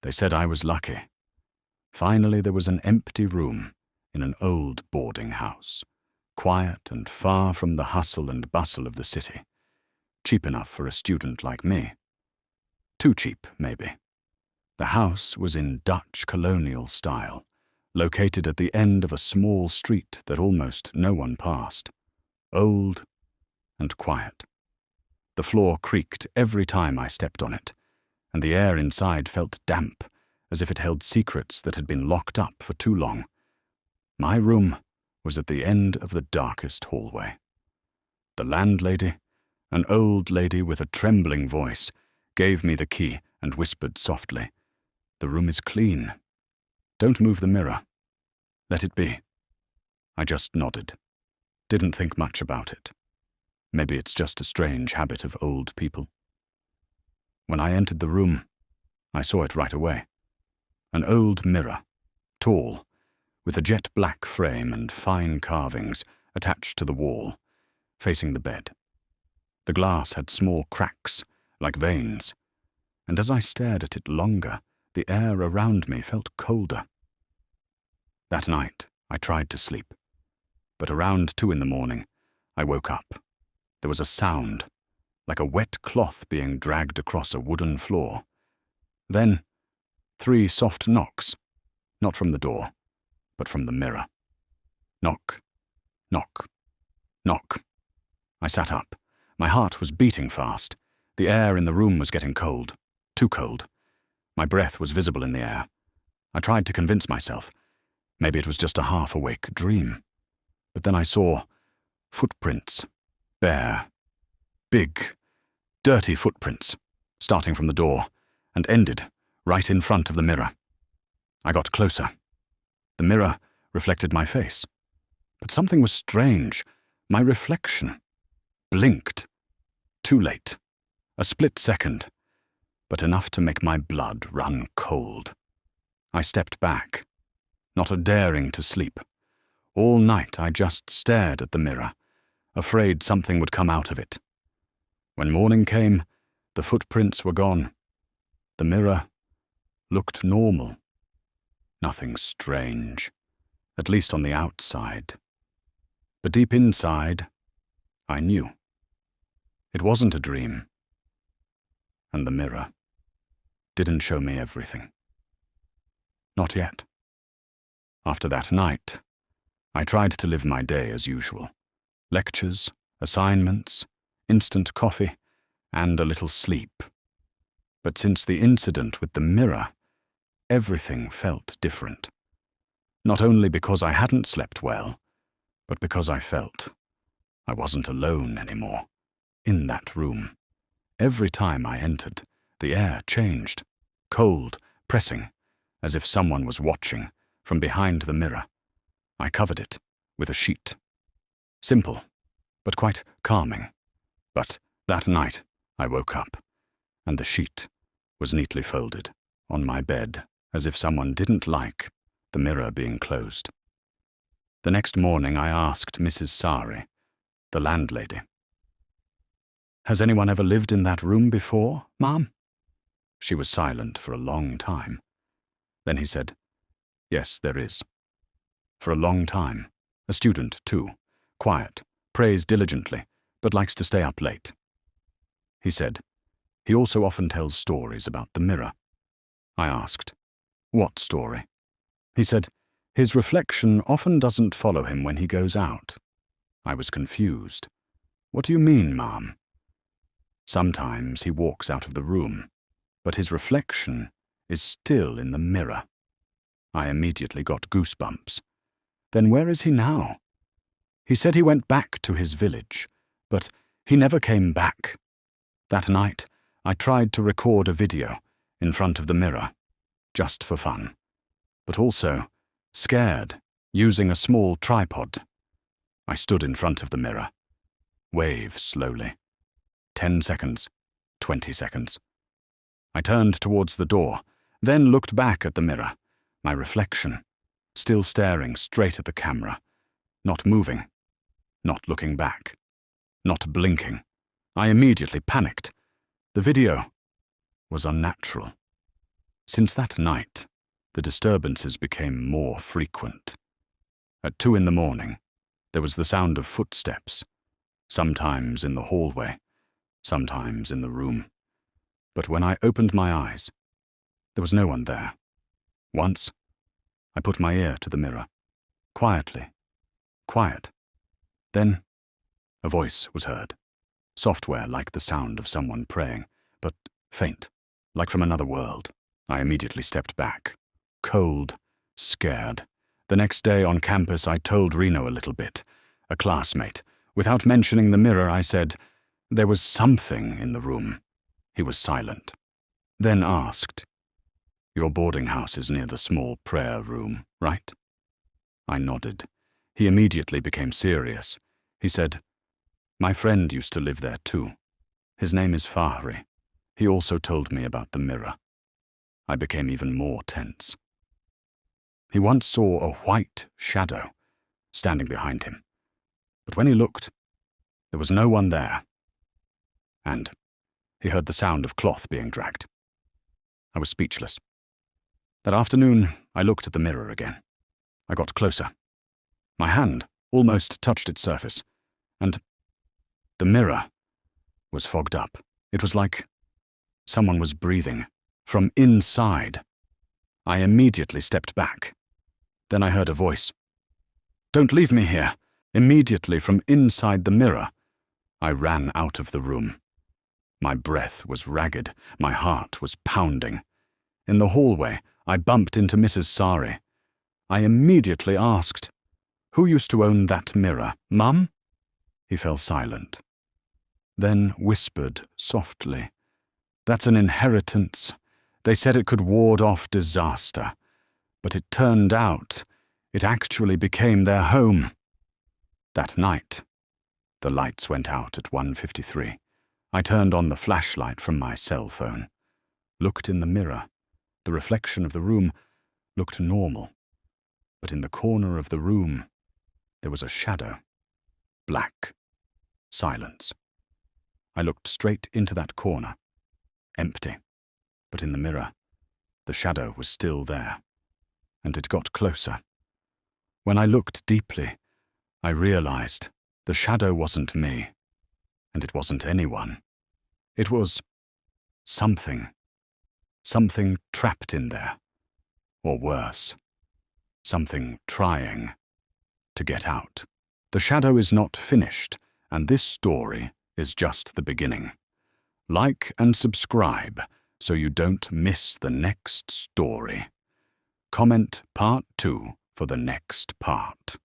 They said I was lucky. Finally, there was an empty room in an old boarding house, quiet and far from the hustle and bustle of the city. Cheap enough for a student like me. Too cheap, maybe. The house was in Dutch colonial style, located at the end of a small street that almost no one passed. Old and quiet. The floor creaked every time I stepped on it, and the air inside felt damp, as if it held secrets that had been locked up for too long. My room was at the end of the darkest hallway. The landlady, an old lady with a trembling voice, gave me the key and whispered softly, "The room is clean. Don't move the mirror. Let it be." I just nodded. Didn't think much about it. Maybe it's just a strange habit of old people. When I entered the room, I saw it right away. An old mirror, tall, with a jet black frame and fine carvings attached to the wall, facing the bed. The glass had small cracks, like veins, and as I stared at it longer, the air around me felt colder. That night, I tried to sleep, but around 2 a.m, I woke up. There was a sound, like a wet cloth being dragged across a wooden floor. Then, 3 soft knocks, not from the door, but from the mirror. Knock, knock, knock. I sat up. My heart was beating fast. The air in the room was getting cold, too cold. My breath was visible in the air. I tried to convince myself. Maybe it was just a half-awake dream. But then I saw footprints, bare, big, dirty footprints, starting from the door and ended right in front of the mirror. I got closer. The mirror reflected my face. But something was strange. My reflection blinked. Too late. A split second, but enough to make my blood run cold. I stepped back, not a daring to sleep. All night I just stared at the mirror, afraid something would come out of it. When morning came, the footprints were gone. The mirror looked normal. Nothing strange, at least on the outside. But deep inside, I knew. It wasn't a dream. And the mirror didn't show me everything. Not yet. After that night, I tried to live my day as usual. Lectures, assignments, instant coffee, and a little sleep. But since the incident with the mirror, everything felt different. Not only because I hadn't slept well, but because I felt I wasn't alone anymore. In that room. Every time I entered, the air changed, cold, pressing, as if someone was watching from behind the mirror. I covered it with a sheet. Simple, but quite calming. But that night, I woke up, and the sheet was neatly folded on my bed, as if someone didn't like the mirror being closed. The next morning, I asked Mrs. Sari, the landlady, "Has anyone ever lived in that room before, Ma'am?" She was silent for a long time. Then he said, "Yes, there is. For a long time. A student, too. Quiet, prays diligently, but likes to stay up late." He said, "He also often tells stories about the mirror." I asked, "What story?" He said, "His reflection often doesn't follow him when he goes out." I was confused. "What do you mean, Ma'am?" "Sometimes he walks out of the room, but his reflection is still in the mirror." I immediately got goosebumps. "Then where is he now?" "He said he went back to his village, but he never came back." That night, I tried to record a video in front of the mirror, just for fun, but also scared, using a small tripod. I stood in front of the mirror. Wave slowly. 10 seconds, 20 seconds. I turned towards the door, then looked back at the mirror, my reflection, still staring straight at the camera, not moving, not looking back, not blinking. I immediately panicked. The video was unnatural. Since that night, the disturbances became more frequent. At 2 in the morning, there was the sound of footsteps, sometimes in the hallway, sometimes in the room. But when I opened my eyes, there was no one there. Once, I put my ear to the mirror. Quietly. Quiet. Then, a voice was heard. Software like the sound of someone praying, but faint, like from another world. I immediately stepped back. Cold, scared. The next day on campus, I told Reno a little bit, a classmate. Without mentioning the mirror, I said, there was something in the room. He was silent. Then asked, your boarding house is near the small prayer room, right? I nodded. He immediately became serious. He said, my friend used to live there too. His name is Fahri. He also told me about the mirror. I became even more tense. He once saw a white shadow standing behind him, but when he looked, there was no one there. And he heard the sound of cloth being dragged. I was speechless. That afternoon, I looked at the mirror again. I got closer. My hand almost touched its surface, and the mirror was fogged up. It was like someone was breathing from inside. I immediately stepped back. Then I heard a voice. Don't leave me here. Immediately from inside the mirror, I ran out of the room. My breath was ragged. My heart was pounding. In the hallway, I bumped into Mrs. Sari. I immediately asked, who used to own that mirror, Mum? He fell silent. Then whispered softly, that's an inheritance. They said it could ward off disaster, but it turned out it actually became their home. That night, the lights went out at 1:53. I turned on the flashlight from my cell phone, looked in the mirror. The reflection of the room looked normal, but in the corner of the room, there was a shadow. Black. Silence. I looked straight into that corner. Empty. But in the mirror, the shadow was still there, and it got closer. When I looked deeply, I realized the shadow wasn't me, and it wasn't anyone. It was something. Something trapped in there. Or worse, something trying to get out. The shadow is not finished, and this story is just the beginning. Like and subscribe so you don't miss the next story. Comment part 2 for the next part.